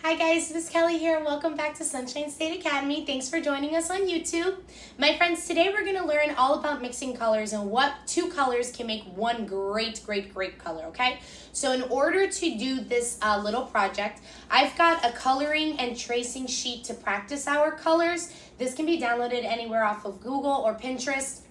Hi guys, Miss Kelly here and welcome back to Sunshine State Academy. Thanks for joining us on YouTube. My friends, today we're going to learn all about mixing colors and what two colors can make one great color, okay? So in order to do this little project, I've got a coloring and tracing sheet to practice our colors. This can be downloaded anywhere off of Google or Pinterest.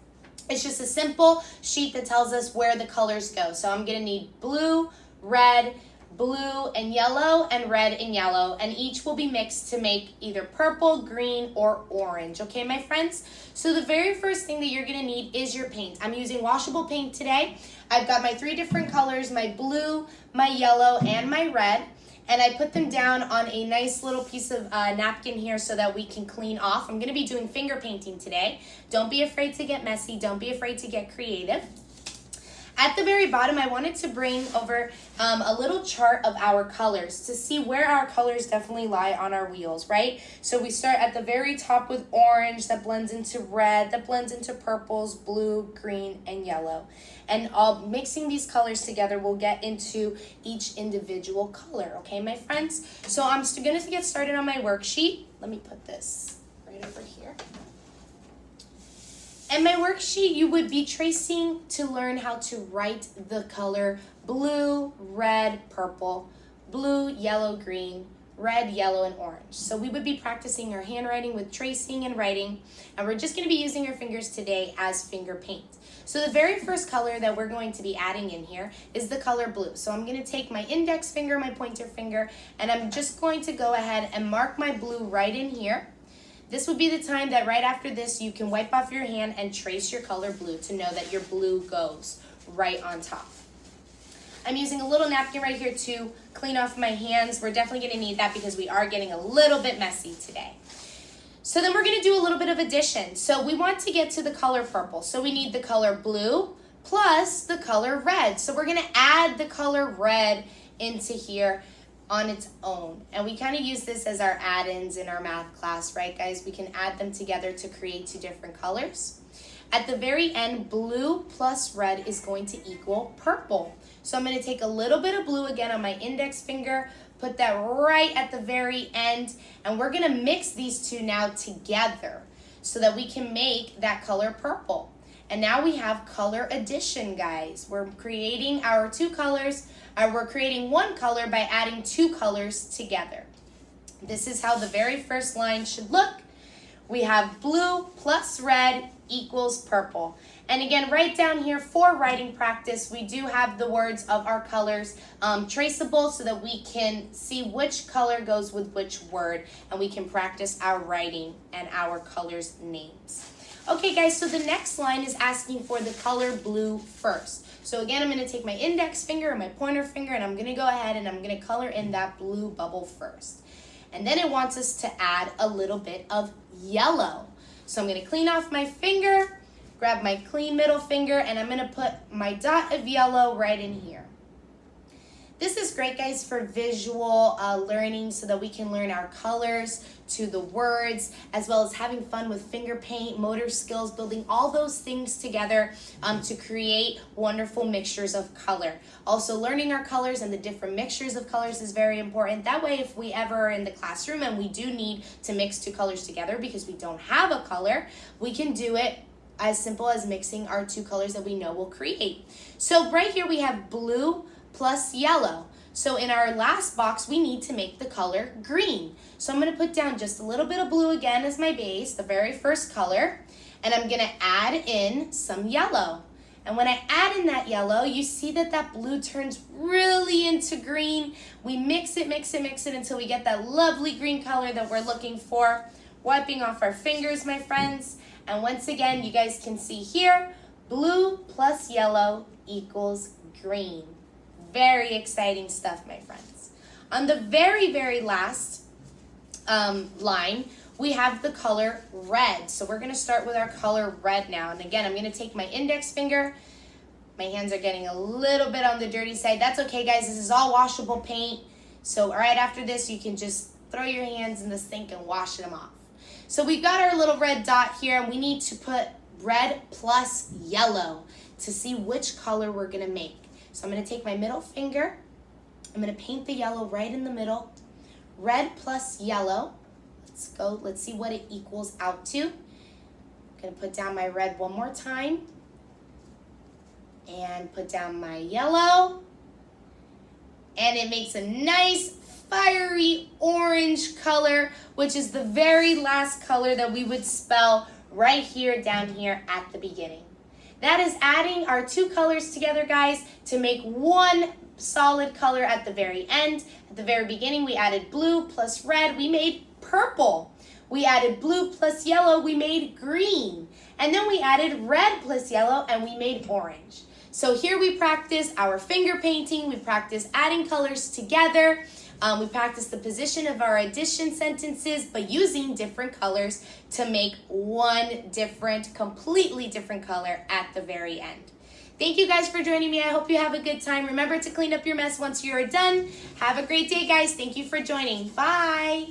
It's just a simple sheet that tells us where the colors go. So I'm going to need blue, red, blue and yellow, and red and yellow, and each will be mixed to make either purple, green, or orange. Okay, my friends? So the very first thing that you're going to need is your paint. I'm using washable paint today. I've got my three different colors, my blue, my yellow, and my red, and I put them down on a nice little piece of napkin here so that we can clean off. I'm going to be doing finger painting today. Don't be afraid to get messy. Don't be afraid to get creative. At the very bottom, I wanted to bring over a little chart of our colors to see where our colors definitely lie on our wheels, right? So we start at the very top with orange, that blends into red, that blends into purples, blue, green, and yellow. And all mixing these colors together, we'll get into each individual color, okay, my friends? So I'm going to get started on my worksheet. Let me put this right over here. In my worksheet, you would be tracing to learn how to write the color blue, red, purple, blue, yellow, green, red, yellow, and orange. So we would be practicing our handwriting with tracing and writing, and we're just going to be using our fingers today as finger paint. So the very first color that we're going to be adding in here is the color blue. So I'm going to take my index finger, my pointer finger, and I'm just going to go ahead and mark my blue right in here. This would be the time that right after this you can wipe off your hand and trace your color blue to know that your blue goes right on top. I'm using a little napkin right here to clean off my hands. We're definitely going to need that because we are getting a little bit messy today. So then we're going to do a little bit of addition. So we want to get to the color purple. So we need the color blue plus the color red. So we're going to add the color red into here on its own. And we kind of use this as our add-ins in our math class, right guys? We can add them together to create two different colors. At the very end, blue plus red is going to equal purple. So I'm going to take a little bit of blue again on my index finger, put that right at the very end, and we're going to mix these two now together so that we can make that color purple. And now we have color addition, guys. We're creating our two colors. We're creating one color by adding two colors together. This is how the very first line should look. We have blue plus red equals purple. And again, right down here for writing practice, we do have the words of our colors traceable so that we can see which color goes with which word, and we can practice our writing and our colors' names. Okay guys, so the next line is asking for the color blue first. So again, I'm going to take my index finger and my pointer finger, and I'm going to go ahead and I'm going to color in that blue bubble first. And then it wants us to add a little bit of yellow. So I'm going to clean off my finger, grab my clean middle finger, and I'm going to put my dot of yellow right in here. This is great, guys, for visual learning so that we can learn our colors to the words, as well as having fun with finger paint, motor skills, building all those things together to create wonderful mixtures of color. Also, learning our colors and the different mixtures of colors is very important. That way, if we ever are in the classroom and we do need to mix two colors together because we don't have a color, we can do it as simple as mixing our two colors that we know will create. So right here we have blue plus yellow. So in our last box, we need to make the color green. So I'm going to put down just a little bit of blue again as my base, the very first color, and I'm going to add in some yellow. And when I add in that yellow, you see that that blue turns really into green. We mix it until we get that lovely green color that we're looking for. Wiping off our fingers, my friends. And once again, you guys can see here, blue plus yellow equals green. Very exciting stuff, my friends. On the very last line, we have the color red. So we're going to start with our color red now. And again, I'm going to take my index finger. My hands are getting a little bit on the dirty side. That's okay, guys. This is all washable paint. So right after this, you can just throw your hands in the sink and wash them off. So we've got our little red dot here, and we need to put red plus yellow to see which color we're going to make. So I'm going to take my middle finger, I'm going to paint the yellow right in the middle, red plus yellow. Let's see what it equals out to. I'm gonna put down my red one more time and put down my yellow. And it makes a nice fiery orange color, which is the very last color that we would spell right here, down here at the beginning. That is adding our two colors together, guys, to make one solid color at the very end. At the very beginning, we added blue plus red, we made purple. We added blue plus yellow, we made green. And then we added red plus yellow, and we made orange. So here we practice our finger painting, we practice adding colors together, we practice the position of our addition sentences, but using different colors to make one different, completely different color at the very end. Thank you guys for joining me. I hope you have a good time. Remember to clean up your mess once you are done. Have a great day, guys. Thank you for joining. Bye.